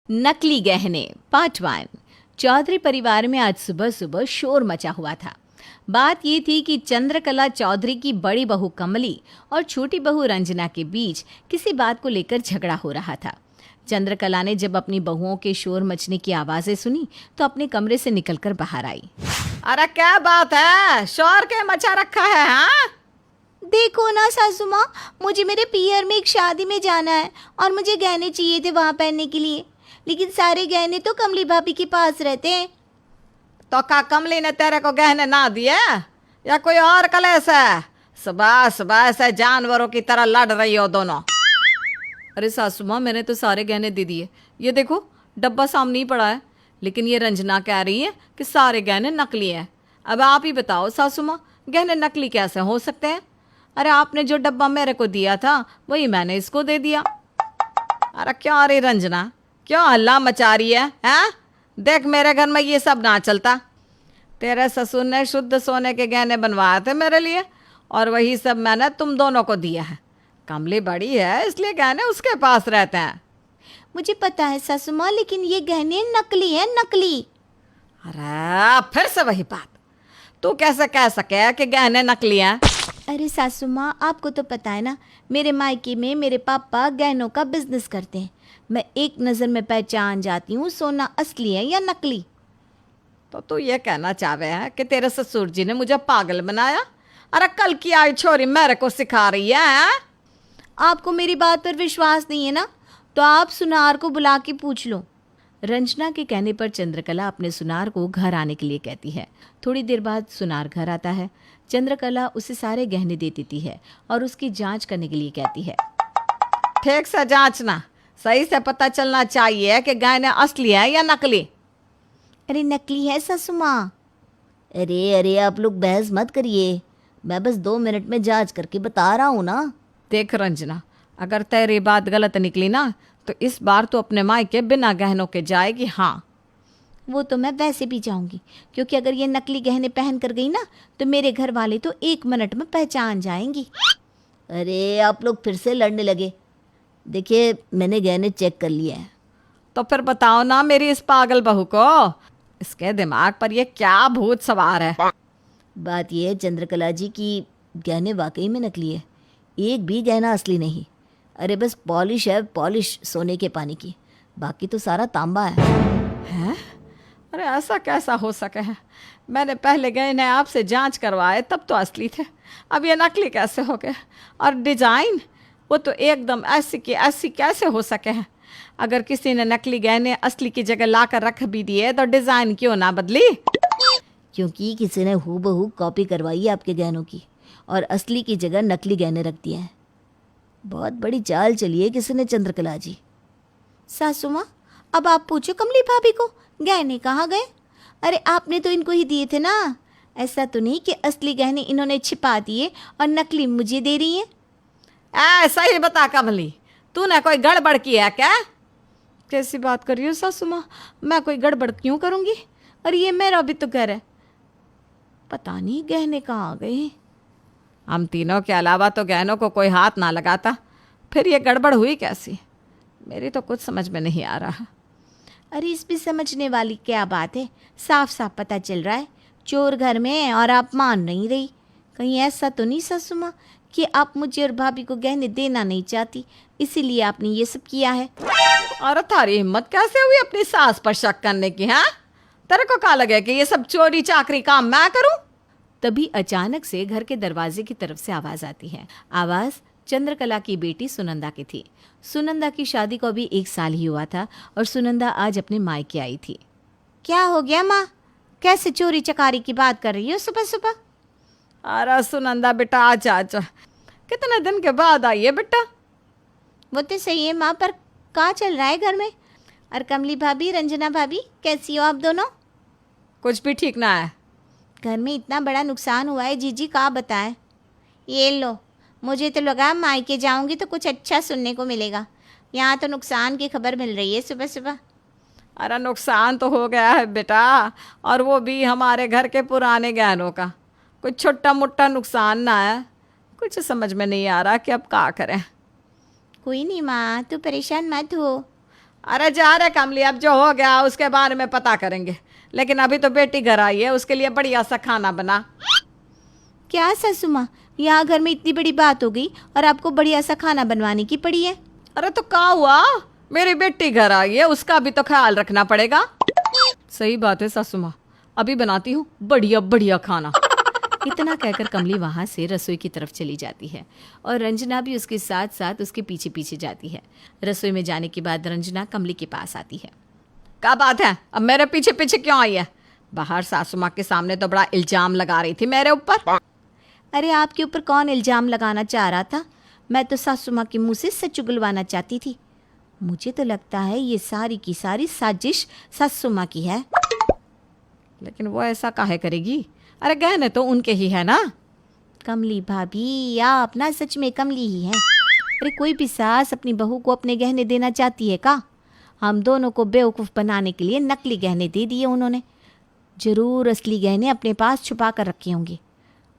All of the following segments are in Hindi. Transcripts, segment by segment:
नकली गहने पार्ट 1। चौधरी परिवार में आज सुबह सुबह शोर मचा हुआ था। बात ये थी कि चंद्रकला चौधरी की बड़ी बहू कमली और छोटी बहू रंजना के बीच किसी बात को लेकर झगड़ा हो रहा था। चंद्रकला ने जब अपनी बहुओं के शोर मचने की आवाजें सुनी तो अपने कमरे से निकलकर बाहर आई। अरे क्या बात है, शोर के मचा रखा है? हाँ, देखो ना सासू माँ, मुझे मेरे पियर में एक शादी में जाना है और मुझे गहने चाहिए थे वहाँ पहनने के लिए, लेकिन सारे गहने तो कमली भाभी के पास रहते हैं। तो का कमली ने तेरे को गहने ना दिए या कोई और कलेश है? सुबह सुबह ऐसे जानवरों की तरह लड़ रही हो दोनों। अरे सासू माँ, मैंने तो सारे गहने दे दिए। ये देखो डब्बा सामने ही पड़ा है, लेकिन ये रंजना कह रही है कि सारे गहने नकली हैं। अब आप ही बताओ सासू माँ, गहने नकली कैसे हो सकते हैं? अरे आपने जो डब्बा मेरे को दिया था वही मैंने इसको दे दिया। अरे क्यों रे रंजना, क्यों हल्ला मचा रही है? हैं? देख, मेरे घर में ये सब ना चलता। तेरे ससुर ने शुद्ध सोने के गहने बनवाए थे मेरे लिए और वही सब मैंने तुम दोनों को दिया है। कमली बड़ी है इसलिए गहने उसके पास रहते हैं। मुझे पता है सासू माँ, लेकिन ये गहने नकली हैं, नकली। अरे फिर से वही बात, तू कैसे कह सके कि गहने नकली हैं? अरे सासू माँ, आपको तो पता है ना, मेरे मायके में मेरे पापा गहनों का बिजनेस करते हैं। मैं एक नज़र में पहचान जाती हूँ सोना असली है या नकली। तो तू ये कहना चाहे है कि तेरे ससुर जी ने मुझे पागल बनाया? अरे कल की आई छोरी मेरे को सिखा रही है। आपको मेरी बात पर विश्वास नहीं है ना, तो आप सुनार को बुला के पूछ लो। रंजना के कहने पर चंद्रकला अपने सुनार को घर आने के लिए कहती है। थोड़ी देर बाद सुनार घर आता है। चंद्रकला उसे सारे गहने दे देती है और उसकी जांच करने के लिए कहती है। ठीक से जांचना, सही से पता चलना चाहिए कि गहने असली है या नकली। अरे नकली है सासू माँ। अरे आप लोग बहस मत करिए, मैं बस 2 मिनट में जांच करके बता रहा हूँ ना। देख रंजना, अगर तेरी बात गलत निकली ना तो इस बार तो अपने मायके बिना गहनों के जाएगी। हाँ, वो तो मैं वैसे भी जाऊंगी, क्योंकि अगर ये नकली गहने पहन कर गई ना तो मेरे घर वाले तो 1 मिनट में पहचान जाएंगी। अरे आप लोग फिर से लड़ने लगे। देखिए, मैंने गहने चेक कर लिए हैं। तो फिर बताओ ना मेरी इस पागल बहू को, इसके दिमाग पर ये क्या भूत सवार है? बात यह है चंद्रकला जी की गहने वाकई में नकली है, एक भी गहना असली नहीं। अरे बस पॉलिश है, पॉलिश सोने के पानी की, बाकी तो सारा तांबा है। हैं? अरे ऐसा कैसा हो सके है? मैंने पहले गहने आपसे जांच करवाए तब तो असली थे, अब ये नकली कैसे हो गए? और डिजाइन वो तो एकदम ऐसी की ऐसी कैसे हो सके हैं? अगर किसी ने नकली गहने असली की जगह ला कर रख भी दिए तो डिजाइन क्यों ना बदली? क्योंकि किसी ने हूबहू कॉपी करवाई है आपके गहनों की और असली की जगह नकली गहने रख दिए हैं। बहुत बड़ी चाल चली है किसी ने चंद्रकला जी। सासू माँ, अब आप पूछो कमली भाभी को गहने कहाँ गए। अरे आपने तो इनको ही दिए थे ना, ऐसा तो नहीं कि असली गहने इन्होंने छिपा दिए और नकली मुझे दे रही हैं। ऐसा ही बता कमली, तूने कोई गड़बड़ की है क्या? कैसी बात कर रही हो सासू माँ, मैं कोई गड़बड़ क्यों करूँगी? और ये मेरा भी तो घर है, पता नहीं गहने कहाँ आ गए। हम तीनों के अलावा तो गहनों को कोई हाथ ना लगाता, फिर ये गड़बड़ हुई कैसी? मेरी तो कुछ समझ में नहीं आ रहा। अरे इसमें समझने वाली क्या बात है, साफ साफ पता चल रहा है चोर घर में है और आप मान नहीं रही। कहीं ऐसा तो नहीं सासू माँ कि आप मुझे और भाभी को गहने देना नहीं चाहती, इसीलिए आपने ये सब किया है? और थारी हिम्मत कैसे हुई अपनी सास पर शक करने की? हाँ, तेरे को क्या लगे कि ये सब चोरी चाकरी काम मैं करूं? तभी अचानक से घर के दरवाजे की तरफ से आवाज आती है। आवाज चंद्रकला की बेटी सुनंदा की थी। सुनंदा की शादी को अभी 1 साल ही हुआ था और सुनंदा आज अपने मायके आई थी। क्या हो गया माँ, कैसे चोरी चकारी की बात कर रही हो सुबह सुबह? अरे सुनंदा बेटा, आजा आजा, कितने दिन के बाद आई है बेटा। वो तो सही है माँ, पर क्या चल रहा है घर में? और कमली भाभी, रंजना भाभी, कैसी हो आप दोनों? कुछ भी ठीक ना है। घर में इतना बड़ा नुकसान हुआ है जीजी, का बताएं। ये लो, मुझे तो लगा मायके जाऊंगी तो कुछ अच्छा सुनने को मिलेगा, यहाँ तो नुकसान की खबर मिल रही है सुबह सुबह। अरे नुकसान तो हो गया है बेटा, और वो भी हमारे घर के पुराने गहनों का। कुछ छोटा मोटा नुकसान ना है, कुछ समझ में नहीं आ रहा कि अब क्या करें। कोई नहीं माँ, तू परेशान मत हो। अरे जा रे कमली, अब जो हो गया उसके बारे में पता करेंगे, लेकिन अभी तो बेटी घर आई है, उसके लिए बढ़िया सा खाना बना। क्या सासू माँ, यहाँ घर में इतनी बड़ी बात हो गई और आपको बढ़िया सा खाना बनवाने की पड़ी है? अरे तो क्या हुआ, मेरी बेटी घर आई है, उसका भी तो ख्याल रखना पड़ेगा। सही बात है सासू माँ, अभी बनाती हूँ बढ़िया बढ़िया खाना। इतना कहकर कमली वहां से रसोई की तरफ चली जाती है और रंजना भी उसके साथ साथ उसके पीछे पीछे जाती है। रसोई में जाने के बाद रंजना कमली के पास आती है। क्या बात है, अब मेरे पीछे पीछे क्यों आई है? बाहर सासू माँ के सामने तो बड़ा इल्जाम लगा रही थी मेरे ऊपर। अरे आपके ऊपर कौन इल्जाम लगाना चाह रहा था? मैं तो सासू माँ के मुंह से सच उगलवाना चाहती थी। मुझे तो लगता है ये सारी की सारी साजिश सासू माँ की है। लेकिन वो ऐसा काहे करेगी? अरे गहने तो उनके ही है ना। कमली भाभी, आप ना सच में कमली ही हैं। अरे कोई भी सास अपनी बहू को अपने गहने देना चाहती है का? हम दोनों को बेवकूफ़ बनाने के लिए नकली गहने दे दिए उन्होंने। जरूर असली गहने अपने पास छुपा कर रखे होंगे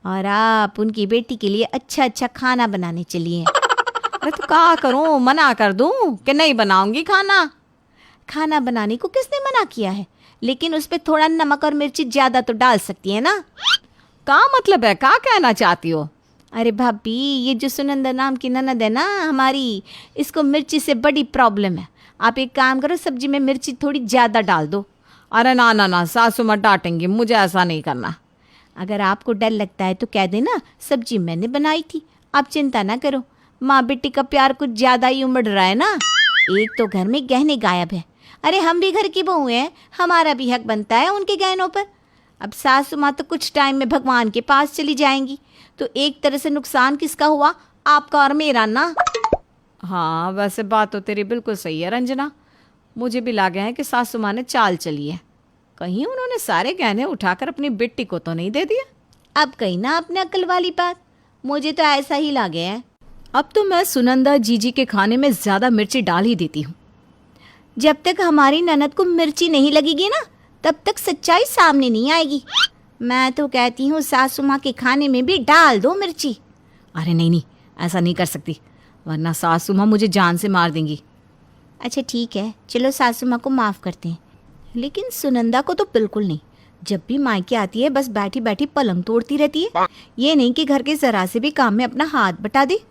और आप उनकी बेटी के लिए अच्छा अच्छा खाना बनाने चलिए। अरे तो क्या करूं, मना कर दूं कि नहीं बनाऊंगी खाना? खाना बनाने को किसने मना किया है? लेकिन उस पर थोड़ा नमक और मिर्ची ज़्यादा तो डाल सकती है ना। क्या मतलब है, क्या कहना चाहती हो? अरे भाभी, ये जो सुनंदा नाम की ननद है ना हमारी, इसको मिर्ची से बड़ी प्रॉब्लम है। आप एक काम करो, सब्जी में मिर्ची थोड़ी ज़्यादा डाल दो। अरे ना ना ना, सासू मत डांटेंगी, मुझे ऐसा नहीं करना। अगर आपको डर लगता है तो कह देना सब्जी मैंने बनाई थी, आप चिंता ना करो। माँ बेटी का प्यार कुछ ज़्यादा ही उमड़ रहा है ना। एक तो घर में गहने गायब है। अरे हम भी घर की बहू हैं, हमारा भी हक बनता है उनके गहनों पर। अब सासू माँ तो कुछ टाइम में भगवान के पास चली जाएंगी, तो एक तरह से नुकसान किसका हुआ? आपका और मेरा ना। हाँ वैसे बात तो तेरी बिल्कुल सही है रंजना, मुझे भी लगा है कि सासू माँ ने चाल चली है। कहीं उन्होंने सारे गहने उठाकर अपनी बेटी को तो नहीं दे दिया? अब कहीं ना अपने अक्ल वाली बात, मुझे तो ऐसा ही लगे है। अब तो मैं सुनंदा जीजी के खाने में ज़्यादा मिर्ची डाल ही देती हूँ। जब तक हमारी ननद को मिर्ची नहीं लगेगी ना, तब तक सच्चाई सामने नहीं आएगी। मैं तो कहती हूँ सासू माँ के खाने में भी डाल दो मिर्ची। अरे नहीं नहीं, ऐसा नहीं कर सकती, वरना सासू माँ मुझे जान से मार देंगी। अच्छा ठीक है, चलो सासू माँ को माफ़ करते हैं, लेकिन सुनंदा को तो बिल्कुल नहीं। जब भी मायके आती है बस बैठी बैठी पलंग तोड़ती रहती है। ये नहीं कि घर के ज़रा से भी काम में अपना हाथ बटा दे।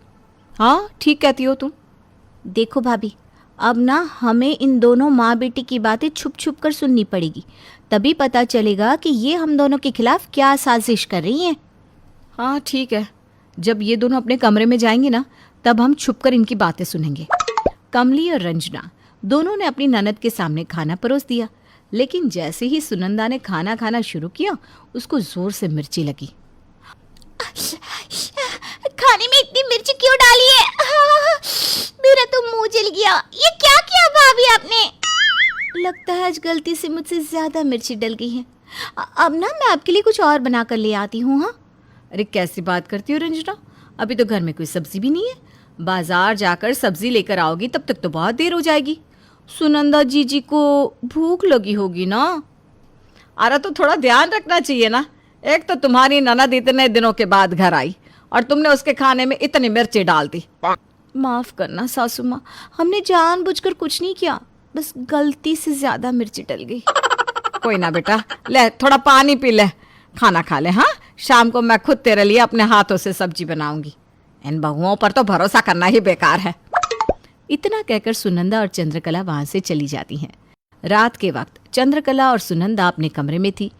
हाँ ठीक कहती हो तुम। देखो भाभी, अब ना हमें इन दोनों माँ बेटी की बातें छुप छुप कर सुननी पड़ेगी, तभी पता चलेगा कि ये हम दोनों के खिलाफ क्या साजिश कर रही हैं। हाँ ठीक है, जब ये दोनों अपने कमरे में जाएंगी ना, तब हम छुपकर इनकी बातें सुनेंगे। कमली और रंजना दोनों ने अपनी ननद के सामने खाना परोस दिया, लेकिन जैसे ही सुनंदा ने खाना खाना शुरू किया, उसको जोर से मिर्ची लगी। खाने में इतनी मिर्ची क्यों डाली है? मेरा तो मुंह जल गया। ये क्या किया भाभी आपने? लगता है आज गलती से मुझसे ज्यादा मिर्ची डल गई है। अब ना मैं आपके लिए कुछ और बना कर ले आती हूँ। हाँ अरे कैसी बात करती हो रंजना, अभी तो घर में कोई सब्जी भी नहीं है। बाजार जाकर सब्जी लेकर आओगी तब तक तो बहुत देर हो जाएगी। सुनंदा जीजी को भूख लगी होगी ना। अरे तो थोड़ा ध्यान रखना चाहिए ना। एक तो तुम्हारी ननद इतने दिनों के बाद घर आई और तुमने उसके खाने में इतनी मिर्ची डाल दी। माफ करना सासू माँ, हमने जानबूझकर कुछ नहीं किया, बस गलती से ज्यादा मिर्ची डल गई। कोई ना बेटा, ले थोड़ा पानी पी ले, खाना खा ले। हाँ, शाम को मैं खुद तेरे लिए अपने हाथों से सब्जी बनाऊंगी। इन बहुओं पर तो भरोसा करना ही बेकार है। इतना कहकर सुनंदा और चंद्रकला वहां से चली जाती हैं। रात के वक्त चंद्रकला और सुनंदा अपने कमरे में थी।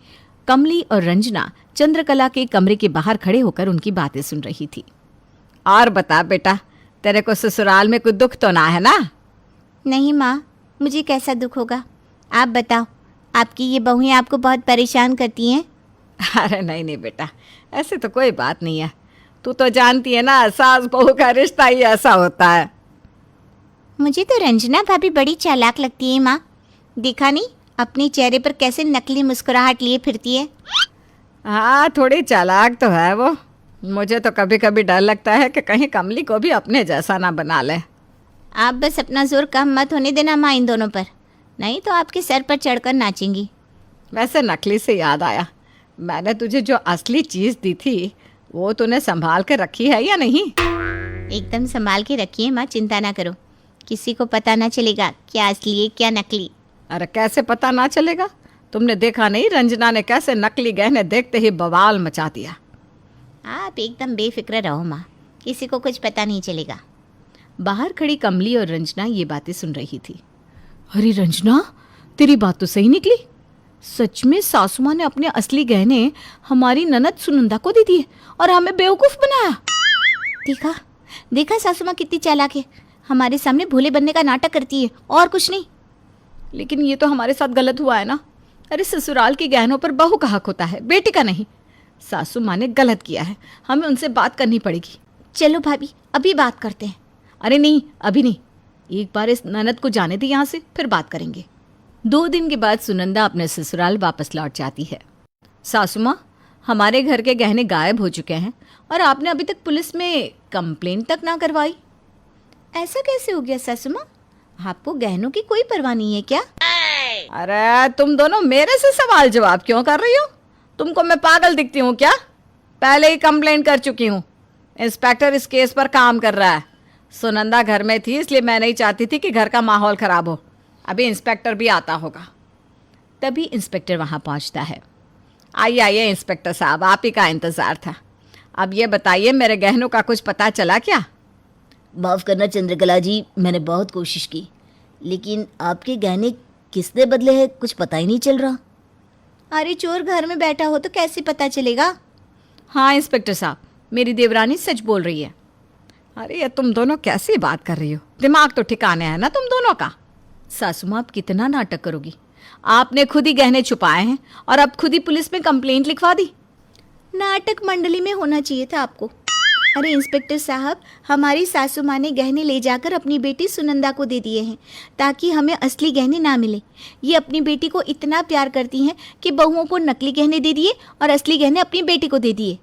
कमली और रंजना चंद्रकला के कमरे के बाहर खड़े होकर उनकी बातें सुन रही थी। और बता बेटा, तेरे को ससुराल में कोई दुख तो ना है ना? नहीं माँ, मुझे कैसा दुख होगा? आप बताओ, आपकी ये बहुएं आपको बहुत परेशान करती हैं? अरे नहीं नहीं बेटा, ऐसे तो कोई बात नहीं है। तू तो जानती है ना, सास बहू का रिश्ता ही ऐसा होता है। मुझे तो रंजना भाभी बड़ी चालाक लगती है माँ। देखा नहीं अपने चेहरे पर कैसे नकली मुस्कुराहट लिए फिरती है। हाँ थोड़ी चालाक तो है वो। मुझे तो कभी कभी डर लगता है कि कहीं कमली को भी अपने जैसा ना बना ले। आप बस अपना जोर कम मत होने देना माँ इन दोनों पर, नहीं तो आपके सर पर चढ़कर नाचेंगी। वैसे नकली से याद आया, मैंने तुझे जो असली चीज़ दी थी वो तूने संभाल के रखी है या नहीं? एकदम संभाल के रखिए माँ, चिंता ना करो। किसी को पता ना चलेगा क्या असली है क्या नकली। अरे कैसे पता ना चलेगा? तुमने देखा नहीं रंजना ने कैसे नकली गहने देखते ही बवाल मचा दिया। आप एकदम बेफिक्र रहो माँ, किसी को कुछ पता नहीं चलेगा। बाहर खड़ी कमली और रंजना ये बातें सुन रही थी। अरे रंजना, तेरी बात तो सही निकली। सच में सासू माँ ने अपने असली गहने हमारी ननद सुनंदा को दे दिए और हमें बेवकूफ बनाया। देखा देखा सासू माँ कितनी चालाक है, हमारे सामने भोले बनने का नाटक करती है और कुछ नहीं। लेकिन ये तो हमारे साथ गलत हुआ है ना। अरे ससुराल के गहनों पर बहू का हक होता है, बेटी का नहीं। सासू माँ ने गलत किया है, हमें उनसे बात करनी पड़ेगी। चलो भाभी अभी बात करते हैं। अरे नहीं, अभी नहीं, एक बार इस ननद को जाने दे यहाँ से, फिर बात करेंगे। 2 दिन के बाद सुनंदा अपने ससुराल वापस लौट जाती है। सासू माँ, हमारे घर के गहने गायब हो चुके हैं और आपने अभी तक पुलिस में कंप्लेंट तक ना करवाई। ऐसा कैसे हो गया सासू माँ, आपको गहनों की कोई परवाह नहीं है क्या? अरे तुम दोनों मेरे से सवाल जवाब क्यों कर रही हो? तुमको मैं पागल दिखती हूँ क्या? पहले ही कंप्लेंट कर चुकी हूँ। इंस्पेक्टर इस केस पर काम कर रहा है। सुनंदा घर में थी इसलिए मैं नहीं चाहती थी कि घर का माहौल खराब हो। अभी इंस्पेक्टर भी आता होगा। तभी इंस्पेक्टर वहाँ पहुँचता है। आइए आइए इंस्पेक्टर साहब, आप ही का इंतज़ार था। अब ये बताइए मेरे गहनों का कुछ पता चला क्या? माफ़ करना चंद्रकला जी, मैंने बहुत कोशिश की, लेकिन आपके गहने किसने बदले हैं कुछ पता ही नहीं चल रहा। अरे चोर घर में बैठा हो तो कैसे पता चलेगा? हाँ इंस्पेक्टर साहब, मेरी देवरानी सच बोल रही है। अरे ये तुम दोनों कैसी बात कर रही हो? दिमाग तो ठिकाने है ना तुम दोनों का। सासू माँ, आप कितना नाटक करोगी? आपने खुद ही गहने छुपाए हैं और अब खुद ही पुलिस में कंप्लेंट लिखवा दी। नाटक मंडली में होना चाहिए था आपको। अरे इंस्पेक्टर साहब, हमारी सासू माँ ने गहने ले जाकर अपनी बेटी सुनंदा को दे दिए हैं ताकि हमें असली गहने ना मिले। ये अपनी बेटी को इतना प्यार करती हैं कि बहुओं को नकली गहने दे दिए और असली गहने अपनी बेटी को दे दिए।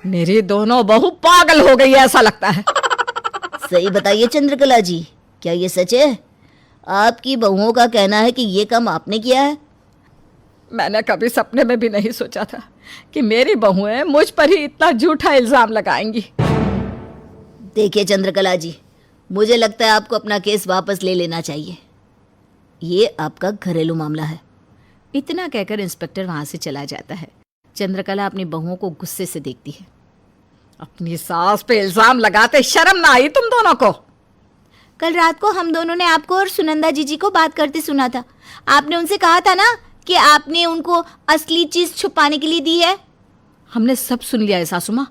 मेरी दोनों बहू पागल हो गई है ऐसा लगता है। सही बताइए चंद्रकला जी, क्या ये सच है? आपकी बहुओं का कहना है कि ये काम आपने किया है। मैंने कभी सपने में भी नहीं सोचा था कि मेरी बहुएं मुझ पर ही इतना झूठा इल्जाम लगाएंगी। देखिए चंद्रकला जी, मुझे लगता है आपको अपना केस वापस ले लेना चाहिए। ये आपका घरेलू मामला है। इतना कहकर इंस्पेक्टर वहाँ से चला जाता है। चंद्रकला अपनी बहुओं को गुस्से से देखती है। अपनी सास पे इल्जाम लगाते शर्म ना आई तुम दोनों को? कल रात को हम दोनों ने आपको और सुनंदा जीजी को बात करते सुना था। आपने उनसे कहा था ना कि आपने उनको असली चीज छुपाने के लिए दी है। हमने सब सुन लिया है सासू माँ।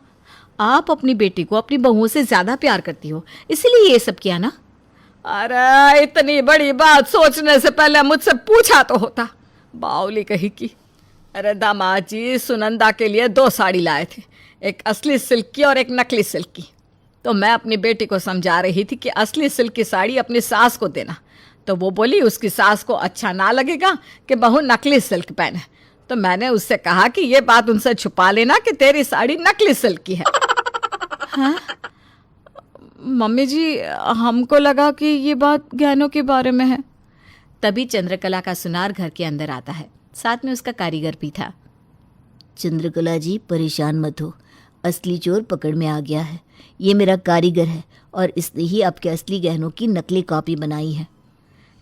आप अपनी बेटी को अपनी बहुओं से ज्यादा प्यार करती हो, इसीलिए ये सब किया ना। अरे इतनी बड़ी बात सोचने से पहले मुझसे पूछा तो होता। बावली कही की। अरे दामाद जी सुनंदा के लिए 2 साड़ी लाए थे, एक असली सिल्क की और एक नकली सिल्क की। तो मैं अपनी बेटी को समझा रही थी कि असली सिल्क की साड़ी अपनी सास को देना, तो वो बोली उसकी सास को अच्छा ना लगेगा कि बहू नकली सिल्क पहने। तो मैंने उससे कहा कि ये बात उनसे छुपा लेना कि तेरी साड़ी नकली सिल्क की है। हाँ? मम्मी जी, हमको लगा कि ये बात गहनों के बारे में है। तभी चंद्रकला का सुनार घर के अंदर आता है, साथ में उसका कारीगर भी था। चंद्रकला जी परेशान मत हो, असली चोर पकड़ में आ गया है। ये मेरा कारीगर है और इसने ही आपके असली गहनों की नकली कॉपी बनाई है।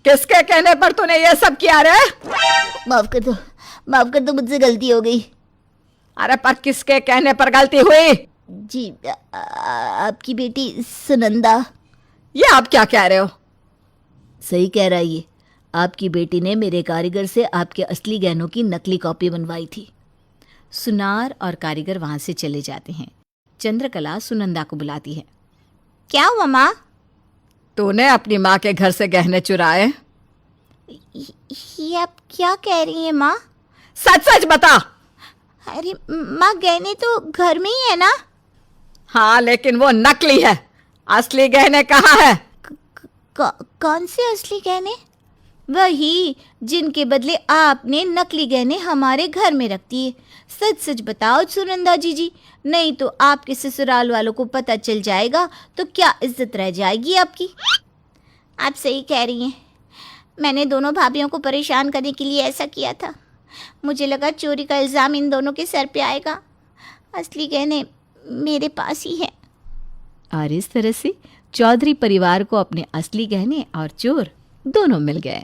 किसके कहने पर तूने ये सब किया रे? माफ कर दो, मुझसे गलती हो गई। अरे पर किसके कहने पर गलती हुई? जी आपकी बेटी सुनंदा। ये आप क्या कह रहे हो? सही कह रहा है ये। आपकी बेटी ने मेरे कारीगर से आपके असली गहनों की नकली कॉपी बनवाई थी। सुनार और कारीगर वहां से चले जाते हैं। चंद्रकला सुनंदा को बुलाती है। क्या हुआ माँ? तूने अपनी माँ के घर से गहने चुराए? ये आप क्या कह रही हैं माँ? सच सच बता। अरे माँ, गहने तो घर में ही है ना। हाँ लेकिन वो नकली है, असली गहने कहाँ है? कौन से असली गहने? वही जिनके बदले आपने नकली गहने हमारे घर में रख दिए। सच सच बताओ सुनंदा जीजी, नहीं तो आपके ससुराल वालों को पता चल जाएगा तो क्या इज्जत रह जाएगी आपकी। आप सही कह रही हैं, मैंने दोनों भाभियों को परेशान करने के लिए ऐसा किया था। मुझे लगा चोरी का इल्ज़ाम इन दोनों के सर पे आएगा। असली गहने मेरे पास ही है। और इस तरह से चौधरी परिवार को अपने असली गहने और चोर दोनों मिल गए।